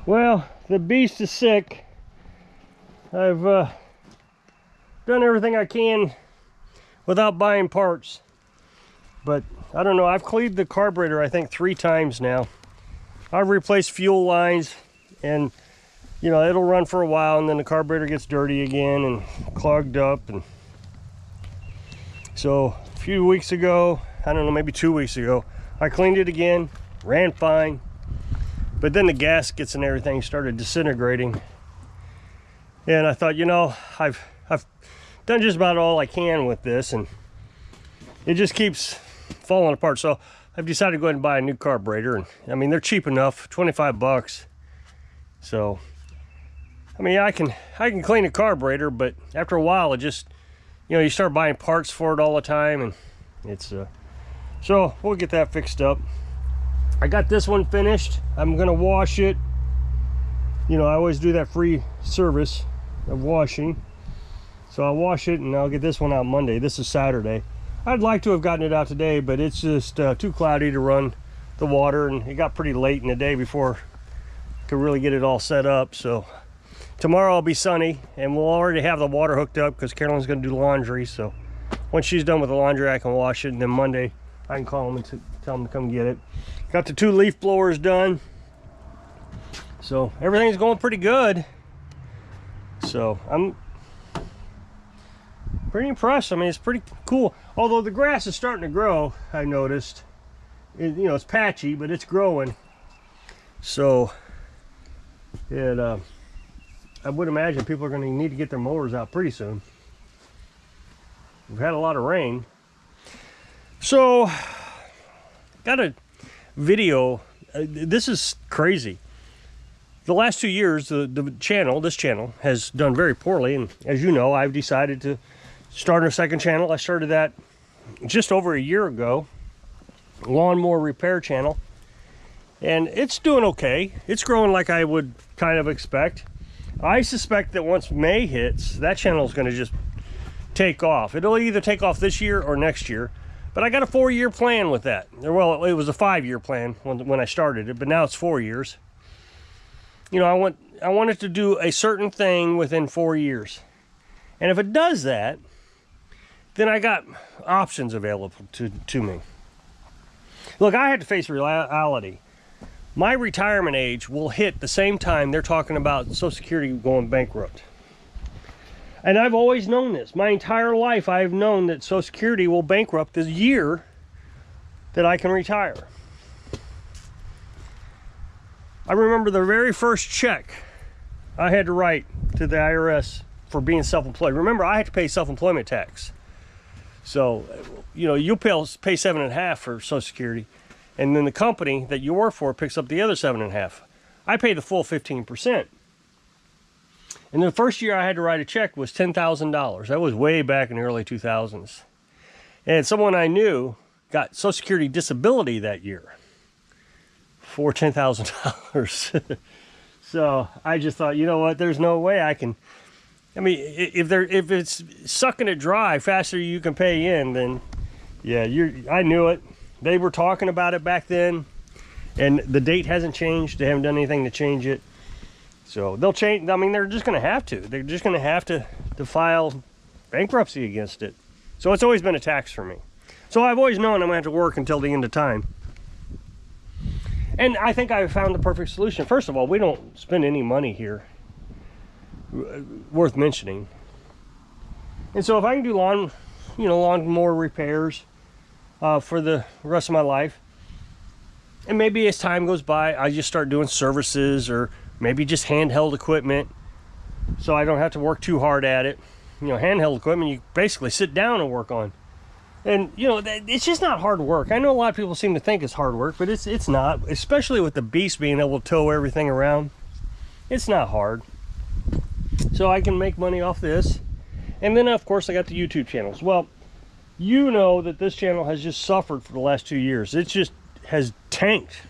Well, the beast is sick. I've done everything I can without buying parts. But I don't know, I've cleaned the carburetor I think 3 times now. I've replaced fuel lines, and you know, it'll run for a while and then the carburetor gets dirty again and clogged up. And so a few weeks ago, I don't know, maybe 2 weeks ago, I cleaned it again, ran fine. But then the gaskets and everything started disintegrating. And I thought, you know, I've done just about all I can with this, and it just keeps falling apart. So I've decided to go ahead and buy a new carburetor. And I mean, they're cheap enough, 25 bucks. So, I mean, I can clean a carburetor, but after a while, it just, you know, you start buying parts for it all the time, and it's, so we'll get that fixed up. I got this one finished. I'm gonna wash it. You know, I always do that free service of washing. So I'll wash it and I'll get this one out Monday. This is Saturday. I'd like to have gotten it out today, but it's just too cloudy to run the water, and it got pretty late in the day before I could really get it all set up. So tomorrow will be sunny, and we'll already have the water hooked up because Carolyn's gonna do laundry. So once she's done with the laundry, I can wash it, and then Monday I can call them and tell them to come get it. Got the 2 leaf blowers done. So everything's going pretty good. So I'm pretty impressed. I mean, it's pretty cool. Although the grass is starting to grow, I noticed. You know, it's patchy, but it's growing. So I would imagine people are going to need to get their mowers out pretty soon. We've had a lot of rain. So got a video. This is crazy. The last 2 years, this channel has done very poorly, and as you know, I've decided to start a second channel. I started that just over a year ago, lawnmower repair channel, and it's doing okay. It's growing like I would kind of expect. I suspect that once May hits, that channel is going to just take off. It'll either take off this year or next year. But I got a 4-year plan with that. Well, it was a 5-year plan when I started it, but now it's 4 years. You know, I wanted to do a certain thing within 4 years. And if it does that, then I got options available to me. Look, I had to face reality. My retirement age will hit the same time they're talking about Social Security going bankrupt. And I've always known this. My entire life, I've known that Social Security will bankrupt the year that I can retire. I remember the very first check I had to write to the IRS for being self-employed. Remember, I had to pay self-employment tax. So, you know, you'll pay 7.5% for Social Security, and then the company that you work for picks up the other 7.5%. I pay the full 15%. And the first year I had to write a check was $10,000. That was way back in the early 2000s. And someone I knew got Social Security disability that year for $10,000. So I just thought, you know what, there's no way I can. I mean, if it's sucking it dry faster you can pay in, then yeah, I knew it. They were talking about it back then, and the date hasn't changed. They haven't done anything to change it. So they'll change. I mean, they're just going to have to. They're just going to have to file bankruptcy against it. So it's always been a tax for me. So I've always known I'm going to have to work until the end of time. And I think I found the perfect solution. First of all, we don't spend any money here worth mentioning. And so if I can do lawnmower repairs for the rest of my life, and maybe as time goes by, I just start doing services, or maybe just handheld equipment, so I don't have to work too hard at it. You know, handheld equipment you basically sit down and work on. And, you know, it's just not hard work. I know a lot of people seem to think it's hard work, but it's not. Especially with the beast being able to tow everything around. It's not hard. So I can make money off this. And then, of course, I got the YouTube channels. Well, you know that this channel has just suffered for the last 2 years. It just has tanked.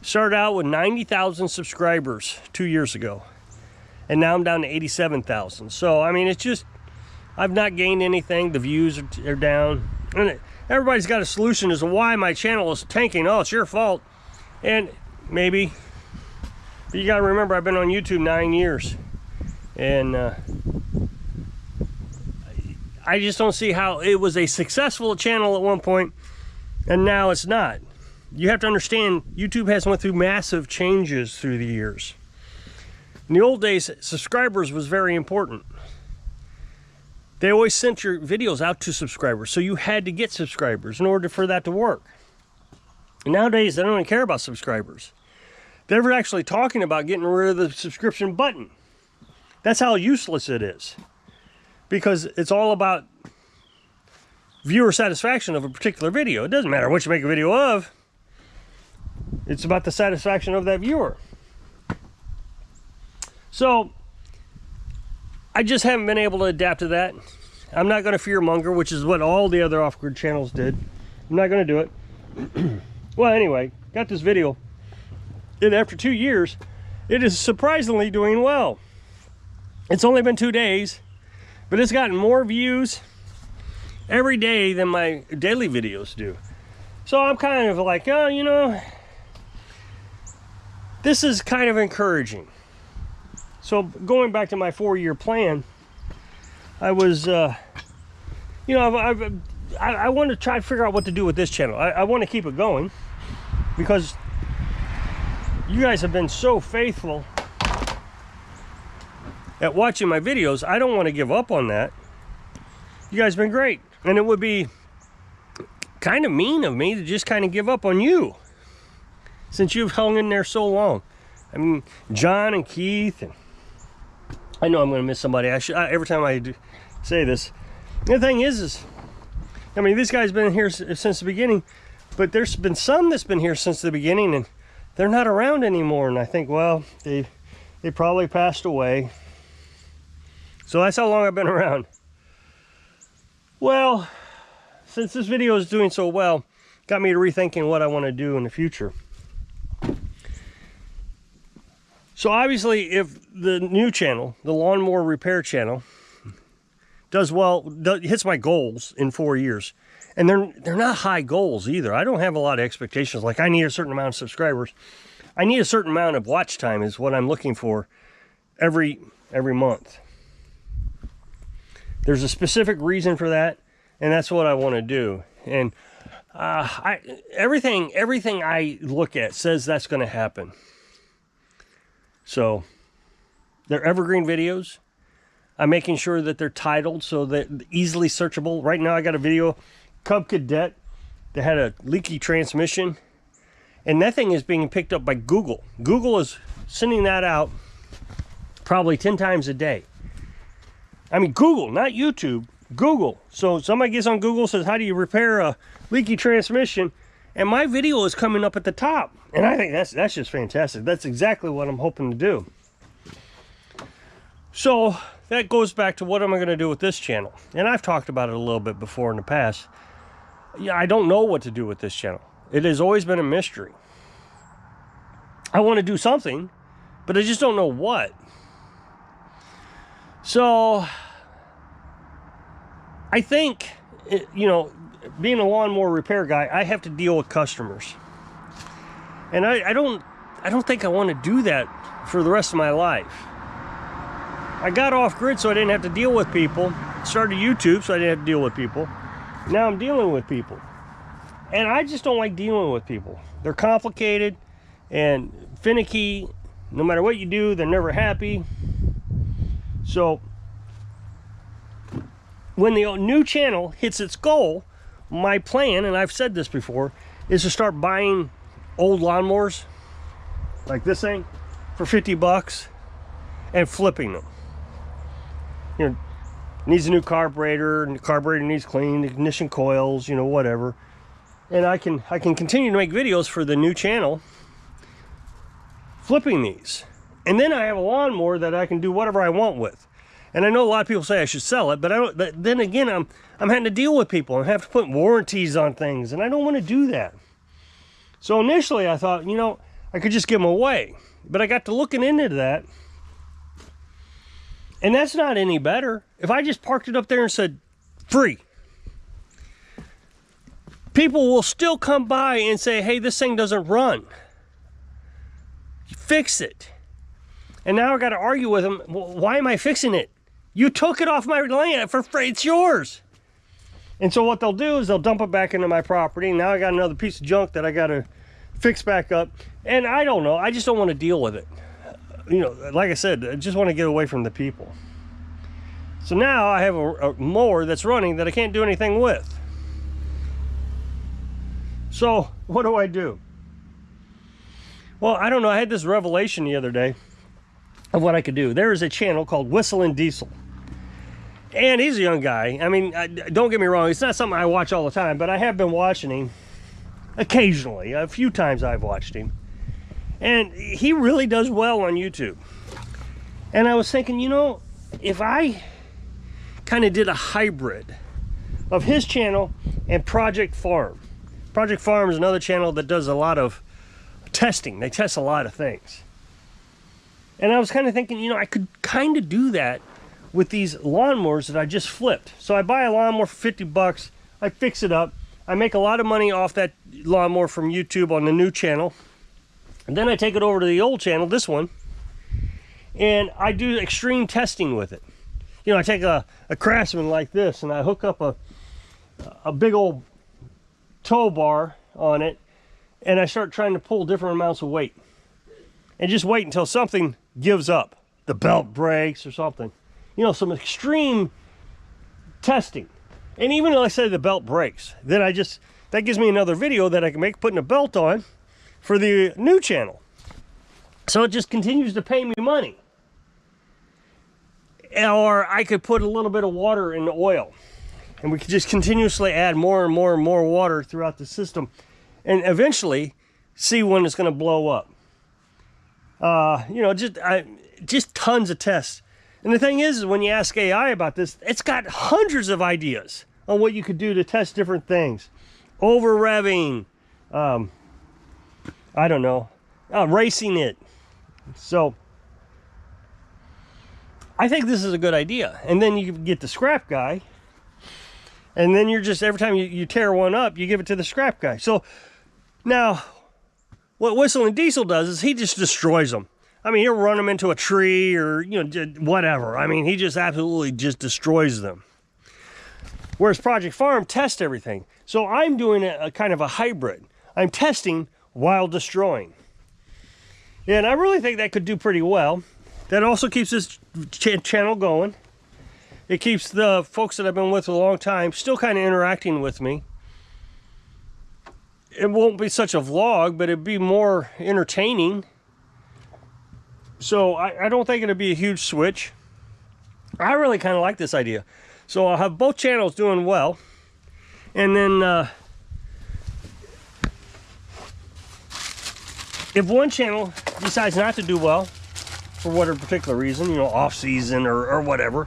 Started out with 90,000 subscribers 2 years ago, and now I'm down to 87,000. So I mean, it's just, I've not gained anything. The views are down, and everybody's got a solution as to why my channel is tanking. Oh, it's your fault. And maybe But you gotta remember, I've been on YouTube 9 years. And I just don't see how it was a successful channel at one point and now it's not. You have to understand, YouTube has went through massive changes through the years. In the old days, subscribers was very important. They always sent your videos out to subscribers, so you had to get subscribers in order for that to work. And nowadays, they don't even care about subscribers. They're actually talking about getting rid of the subscription button. That's how useless it is. Because it's all about viewer satisfaction of a particular video. It doesn't matter what you make a video of. It's about the satisfaction of that viewer. So, I just haven't been able to adapt to that. I'm not going to fearmonger, which is what all the other off-grid channels did. I'm not going to do it. Well, anyway, got this video. And after 2 years, it is surprisingly doing well. It's only been 2 days, but it's gotten more views every day than my daily videos do. So I'm kind of like, oh, you know, this is kind of encouraging. So going back to my 4-year plan, I was, you know, I want to try to figure out what to do with this channel. I want to keep it going because you guys have been so faithful at watching my videos. I don't want to give up on that. You guys have been great. And it would be kind of mean of me to just kind of give up on you since you've hung in there so long. I mean, John and Keith, and I know I'm going to miss somebody. Every time I say this. The thing is, I mean, these guys have been here since the beginning, but there's been some that's been here since the beginning, and they're not around anymore. And I think, well, they probably passed away. So that's how long I've been around. Well, since this video is doing so well, got me to rethinking what I want to do in the future. So obviously, if the new channel, the lawnmower repair channel, does well, hits my goals in 4 years, and they're not high goals either. I don't have a lot of expectations. Like I need a certain amount of subscribers. I need a certain amount of watch time is what I'm looking for every month. There's a specific reason for that, and that's what I want to do. And everything I look at says that's going to happen. So they're evergreen videos. I'm making sure that they're titled so that easily searchable. Right now I got a video, Cub Cadet, that had a leaky transmission. And that thing is being picked up by Google. Google is sending that out probably 10 times a day. I mean, Google, not YouTube, Google. So somebody gets on Google, says, how do you repair a leaky transmission? And my video is coming up at the top. And I think that's just fantastic. That's exactly what I'm hoping to do. So that goes back to what am I going to do with this channel? And I've talked about it a little bit before in the past. Yeah, I don't know what to do with this channel. It has always been a mystery. I want to do something, but I just don't know what. So I think, you know, being a lawnmower repair guy, I have to deal with customers. And I don't think I want to do that for the rest of my life. I got off grid so I didn't have to deal with people. Started YouTube so I didn't have to deal with people. Now I'm dealing with people. And I just don't like dealing with people. They're complicated and finicky. No matter what you do, they're never happy. So when the new channel hits its goal, my plan, and I've said this before, is to start buying old lawnmowers like this thing for 50 bucks and flipping them. You know, needs a new carburetor, and the carburetor needs cleaned, ignition coils, you know, whatever. And I can continue to make videos for the new channel flipping these. And then I have a lawnmower that I can do whatever I want with. And I know a lot of people say I should sell it, but I don't. But then again, I'm having to deal with people and have to put warranties on things, and I don't want to do that. So initially, I thought, you know, I could just give them away. But I got to looking into that, and that's not any better. If I just parked it up there and said, free, people will still come by and say, hey, this thing doesn't run. Fix it. And now I got to argue with him. Why am I fixing it? You took it off my land for free. It's yours. And so what they'll do is they'll dump it back into my property. Now I got another piece of junk that I got to fix back up. And I don't know. I just don't want to deal with it. You know, like I said, I just want to get away from the people. So now I have a mower that's running that I can't do anything with. So what do? Well, I don't know. I had this revelation the other day of what I could do. There is a channel called Whistling Diesel. And he's a young guy. I mean, don't get me wrong. It's not something I watch all the time, but I have been watching him occasionally. A few times I've watched him. And he really does well on YouTube. And I was thinking, you know, if I kind of did a hybrid of his channel and Project Farm. Project Farm is another channel that does a lot of testing. They test a lot of things. And I was kind of thinking, you know, I could kind of do that with these lawnmowers that I just flipped. So I buy a lawnmower for 50 bucks. I fix it up. I make a lot of money off that lawnmower from YouTube on the new channel. And then I take it over to the old channel, this one, and I do extreme testing with it. You know, I take a Craftsman like this and I hook up a big old tow bar on it, and I start trying to pull different amounts of weight. And just wait until something gives up. The belt breaks or something. You know, some extreme testing. And even though I say the belt breaks, then that gives me another video that I can make putting a belt on for the new channel. So it just continues to pay me money. Or I could put a little bit of water in the oil, and we could just continuously add more and more and more water throughout the system, and eventually see when it's going to blow up. You know, just tons of tests. And the thing is when you ask AI about this, it's got hundreds of ideas on what you could do to test different things. Over revving, I don't know, racing it. So I think this is a good idea. And then you get the scrap guy, and then you're just, every time you tear one up, you give it to the scrap guy. So now what Whistling Diesel does is he just destroys them. I mean, he'll run them into a tree or, you know, whatever. I mean, he just absolutely just destroys them. Whereas Project Farm tests everything. So I'm doing a kind of a hybrid. I'm testing while destroying. And I really think that could do pretty well. That also keeps this channel going. It keeps the folks that I've been with a long time still kind of interacting with me. It won't be such a vlog, but it'd be more entertaining. So I don't think it'll be a huge switch. I really kind of like this idea. So I'll have both channels doing well. And then if one channel decides not to do well, for whatever particular reason, you know, off season or whatever,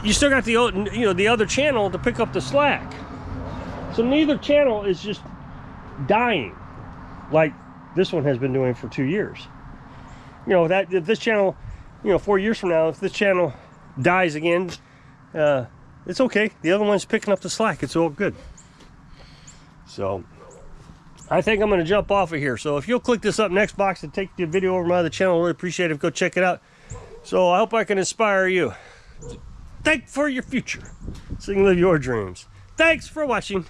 you still got the other channel to pick up the slack. So neither channel is just dying like this one has been doing for 2 years. You know, that if this channel, you know, 4 years from now, if this channel dies again, it's okay. The other one's picking up the slack. It's all good. So I think I'm going to jump off of here. So if you'll click this up next box and take the video over to my other channel, I really appreciate it. Go check it out. So I hope I can inspire you. Think for your future so you can live your dreams. Thanks for watching.